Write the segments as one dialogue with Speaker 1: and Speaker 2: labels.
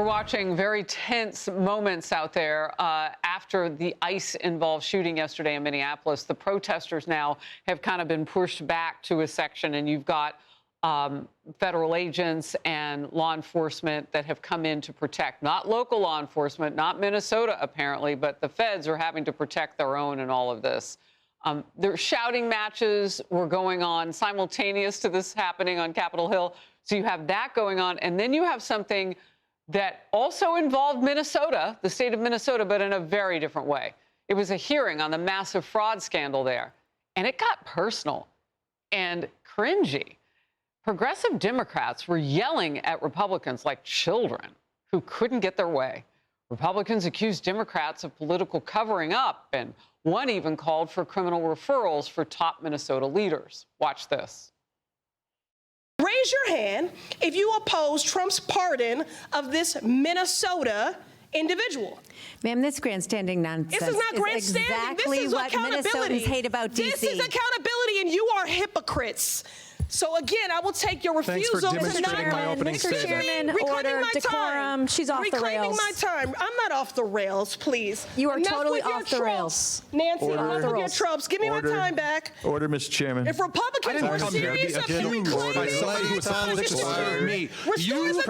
Speaker 1: We're watching very tense moments out there after the ICE-involved shooting yesterday in Minneapolis. The protesters now have kind of been pushed back to a section, and you've got federal agents and law enforcement that have come in to protect, not local law enforcement, not Minnesota apparently, but the feds are having to protect their own in all of this. Their shouting matches were going on simultaneous to this happening on Capitol Hill. So you have that going on, and then you have something that also involved Minnesota, the state of Minnesota, but in a very different way. It was a hearing on the massive fraud scandal there, and it got personal and cringy. Progressive Democrats were yelling at Republicans like children who couldn't get their way. Republicans accused Democrats of political covering up, and one even called for criminal referrals for top Minnesota leaders. Watch this.
Speaker 2: Raise your hand if you oppose Trump's pardon of this Minnesota individual.
Speaker 3: Ma'am, this grandstanding nonsense
Speaker 2: this is not grandstanding.
Speaker 3: Exactly
Speaker 2: this is
Speaker 3: what
Speaker 2: accountability.
Speaker 3: Minnesotans hate about D.C.
Speaker 2: This is accountability, and you are hypocrites. So again, I will take your refusal
Speaker 4: for demonstrating my opening
Speaker 3: Mr. Chairman, order, decorum. She's off the rails.
Speaker 2: Reclaiming my time. I'm not off the rails, please.
Speaker 3: You are
Speaker 2: Enough
Speaker 3: totally
Speaker 2: with your
Speaker 3: off the rails.
Speaker 2: Nancy,
Speaker 4: Order.
Speaker 2: enough with your tropes. Give me my time back.
Speaker 4: Order, Mr. Chairman.
Speaker 2: If Republicans were serious about reclaiming
Speaker 4: me.
Speaker 2: You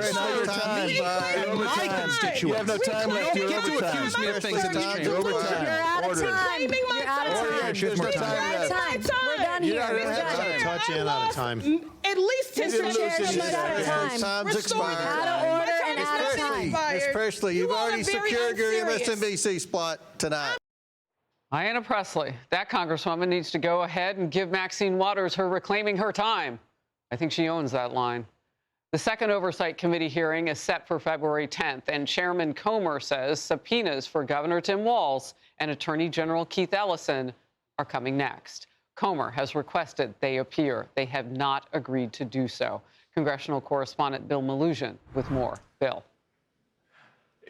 Speaker 4: You have no time left.
Speaker 2: You're
Speaker 4: You're
Speaker 2: accuse me of things in this chamber.
Speaker 3: You're out of time. You're out of time.
Speaker 4: You're
Speaker 3: out of time. We're done here.
Speaker 4: Touch in out of time.
Speaker 2: At least 10
Speaker 3: Mr. Chair, she's out of time.
Speaker 4: Time's expired.
Speaker 3: Out of order and out of time.
Speaker 4: Ms. Presley, you've already secured your MSNBC spot tonight.
Speaker 1: Ayanna Pressley, that congresswoman needs to go ahead and give Maxine Waters her reclaiming her time. I think she owns that line. The second Oversight Committee hearing is set for February 10th, and Chairman Comer says subpoenas for Governor Tim Walz and Attorney General Keith Ellison are coming next. Comer has requested they appear. They have not agreed to do so. Congressional correspondent Bill Melugin with more. Bill.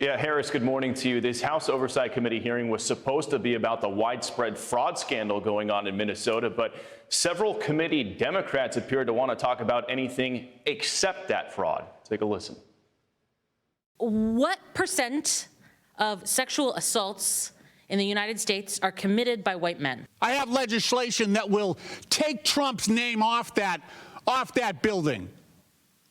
Speaker 5: Yeah, Harris, good morning to you. This House Oversight Committee hearing was supposed to be about the widespread fraud scandal going on in Minnesota, but several committee Democrats appear to want to talk about anything except that fraud. Take a listen.
Speaker 6: What percent of sexual assaults in the United States are committed by white men?
Speaker 7: I have legislation that will take Trump's name off that building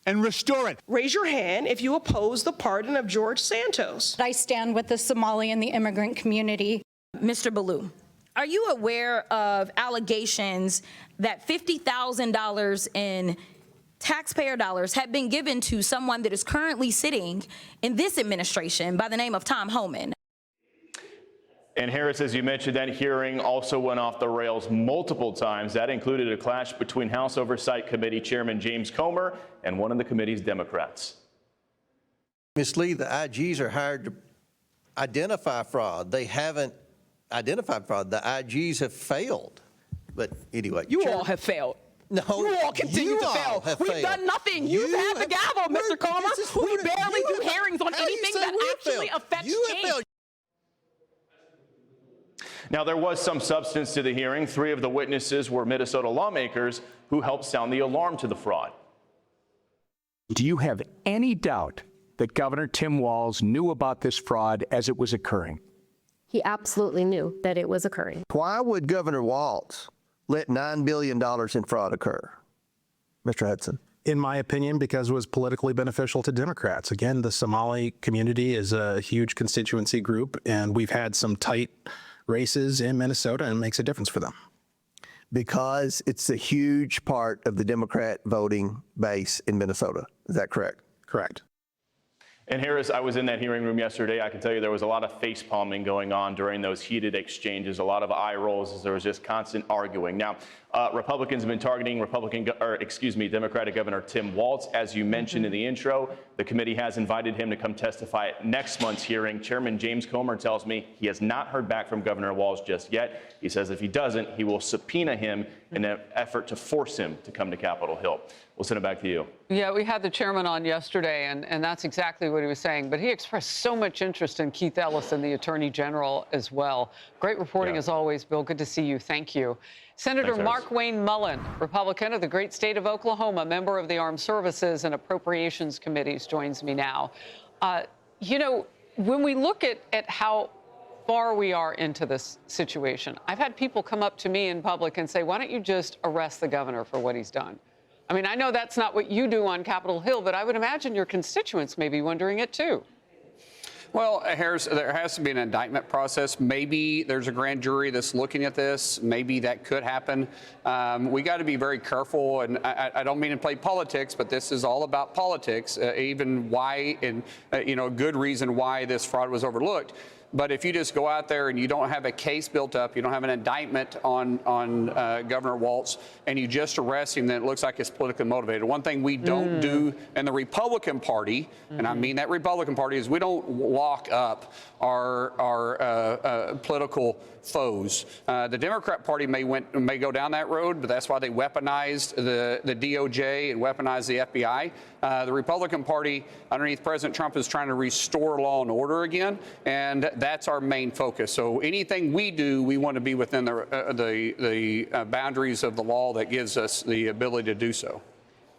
Speaker 7: and restore it.
Speaker 2: Raise your hand if you oppose the pardon of George Santos.
Speaker 8: I stand with the Somali and the immigrant community.
Speaker 9: Mr. Ballou, are you aware of allegations that $50,000 in taxpayer dollars have been given to someone that is currently sitting in this administration by the name of Tom Homan?
Speaker 5: And Harris, as you mentioned, that hearing also went off the rails multiple times. That included a clash between House Oversight Committee Chairman James Comer and one of the committee's Democrats.
Speaker 4: Ms. Lee, the IGs are hired to identify fraud. They haven't identified fraud. The IGs have failed. But anyway.
Speaker 9: You all have failed.
Speaker 4: No,
Speaker 9: you all continue to fail. We've done nothing. You've had the gavel, Mr. Comer. We barely do hearings on anything that actually affects change.
Speaker 5: Now, there was some substance to the hearing. Three of the witnesses were Minnesota lawmakers who helped sound the alarm to the fraud.
Speaker 10: Do you have any doubt that Governor Tim Walz knew about this fraud as it was occurring?
Speaker 11: He absolutely knew that it was occurring.
Speaker 4: Why would Governor Walz let $9 billion in fraud occur? Mr. Hudson.
Speaker 12: In my opinion, because it was politically beneficial to Democrats. Again, the Somali community is a huge constituency group, and we've had some tight races in Minnesota, and it makes a difference for them.
Speaker 4: Because it's a huge part of the Democrat voting base in Minnesota. Is that correct?
Speaker 12: Correct.
Speaker 5: And Harris, I was in that hearing room yesterday. I can tell you there was a lot of face palming going on during those heated exchanges, a lot of eye rolls as there was just constant arguing. Now, Republicans have been targeting Democratic Governor Tim Walz. As you mentioned in the intro, the committee has invited him to come testify at next month's hearing. Chairman James Comer tells me he has not heard back from Governor Walz just yet. He says if he doesn't, he will subpoena him in an effort to force him to come to Capitol Hill. We'll send it back to you.
Speaker 1: Yeah, we had the chairman on yesterday, and that's exactly what he was saying. But he expressed so much interest in Keith Ellison, the Attorney General, as well. Great reporting as always, Bill. Good to see you. Thank you. Senator Markwayne Mullin, Republican of the great state of Oklahoma, member of the Armed Services and Appropriations Committees, joins me now. You know, when we look at how far we are into this situation, I've had people come up to me in public and say, why don't you just arrest the governor for what he's done? I mean, I know that's not what you do on Capitol Hill, but I would imagine your constituents may be wondering it too.
Speaker 13: Well, Harris, there has to be an indictment process. Maybe there's a grand jury that's looking at this. Maybe that could happen. We got to be very careful, and I don't mean to play politics, but this is all about politics, even why, and good reason why this fraud was overlooked. But if you just go out there and you don't have a case built up, you don't have an indictment on Governor Walz, and you just arrest him, then it looks like it's politically motivated. One thing we don't do in the Republican Party, and I mean that Republican Party, is we don't lock up our political foes. The Democrat Party may go down that road, but that's why they weaponized the DOJ and weaponized the FBI. The Republican Party underneath President Trump is trying to restore law and order again, and that's our main focus. So anything we do, we want to be within the boundaries of the law that gives us the ability to do so.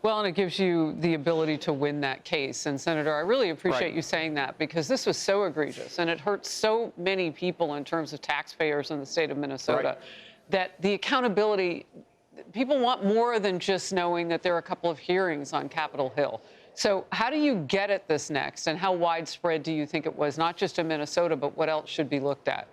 Speaker 1: Well, and it gives you the ability to win that case. And Senator, I really appreciate you saying that, because this was so egregious and it hurts so many people in terms of taxpayers in the state of Minnesota, that the accountability, people want more than just knowing that there are a couple of hearings on Capitol Hill. So how do you get at this next, and how widespread do you think it was, not just in Minnesota, but what else should be looked at?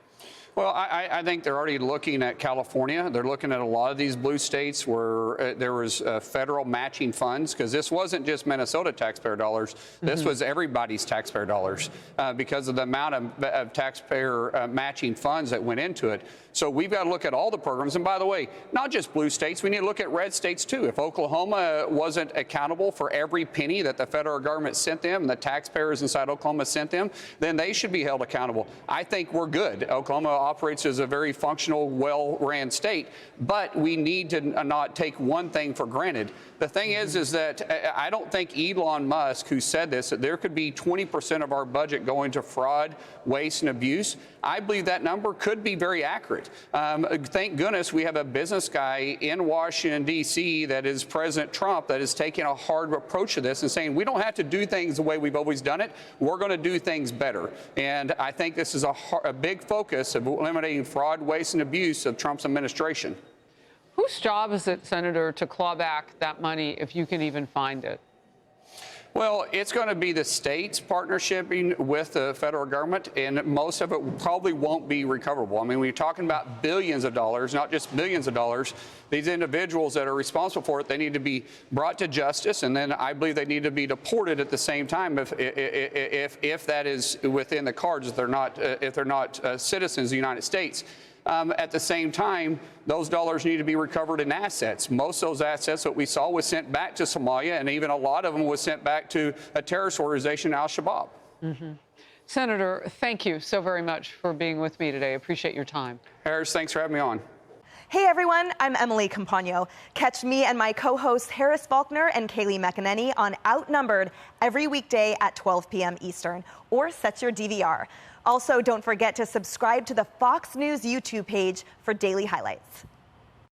Speaker 13: Well, I think they're already looking at California. They're looking at a lot of these blue states where there was federal matching funds, because this wasn't just Minnesota taxpayer dollars. This was everybody's taxpayer dollars because of the amount of taxpayer matching funds that went into it. So we've got to look at all the programs. And by the way, not just blue states, we need to look at red states too. If Oklahoma wasn't accountable for every penny that the federal government sent them and the taxpayers inside Oklahoma sent them, then they should be held accountable. I think we're good. Oklahoma operates as a very functional, well-ran state, but we need to not take one thing for granted. The thing is that I don't think Elon Musk, who said this, that there could be 20% of our budget going to fraud, waste, and abuse. I believe that number could be very accurate. Thank goodness we have a business guy in Washington, D.C., that is President Trump, that is taking a hard approach to this and saying we don't have to do things the way we've always done it. We're going to do things better. And I think this is a big focus of eliminating fraud, waste, and abuse of Trump's administration.
Speaker 1: Whose job is it, Senator, to claw back that money if you can even find it?
Speaker 13: Well, it's going to be the states partnershiping with the federal government, and most of it probably won't be recoverable. I mean, when you're talking about billions of dollars, not just billions of dollars, these individuals that are responsible for it, they need to be brought to justice, and then I believe they need to be deported at the same time if that is within the cards, if they're not citizens of the United States. At the same time, those dollars need to be recovered in assets. Most of those assets that we saw was sent back to Somalia, and even a lot of them was sent back to a terrorist organization, Al-Shabaab.
Speaker 1: Senator, thank you so very much for being with me today. I appreciate your time.
Speaker 13: Harris, thanks for having me on.
Speaker 14: Hey everyone, I'm Emily Campagno. Catch me and my co-hosts Harris Faulkner and Kaylee McEnany on Outnumbered every weekday at 12 p.m. Eastern, or set your DVR. Also, don't forget to subscribe to the Fox News YouTube page for daily highlights.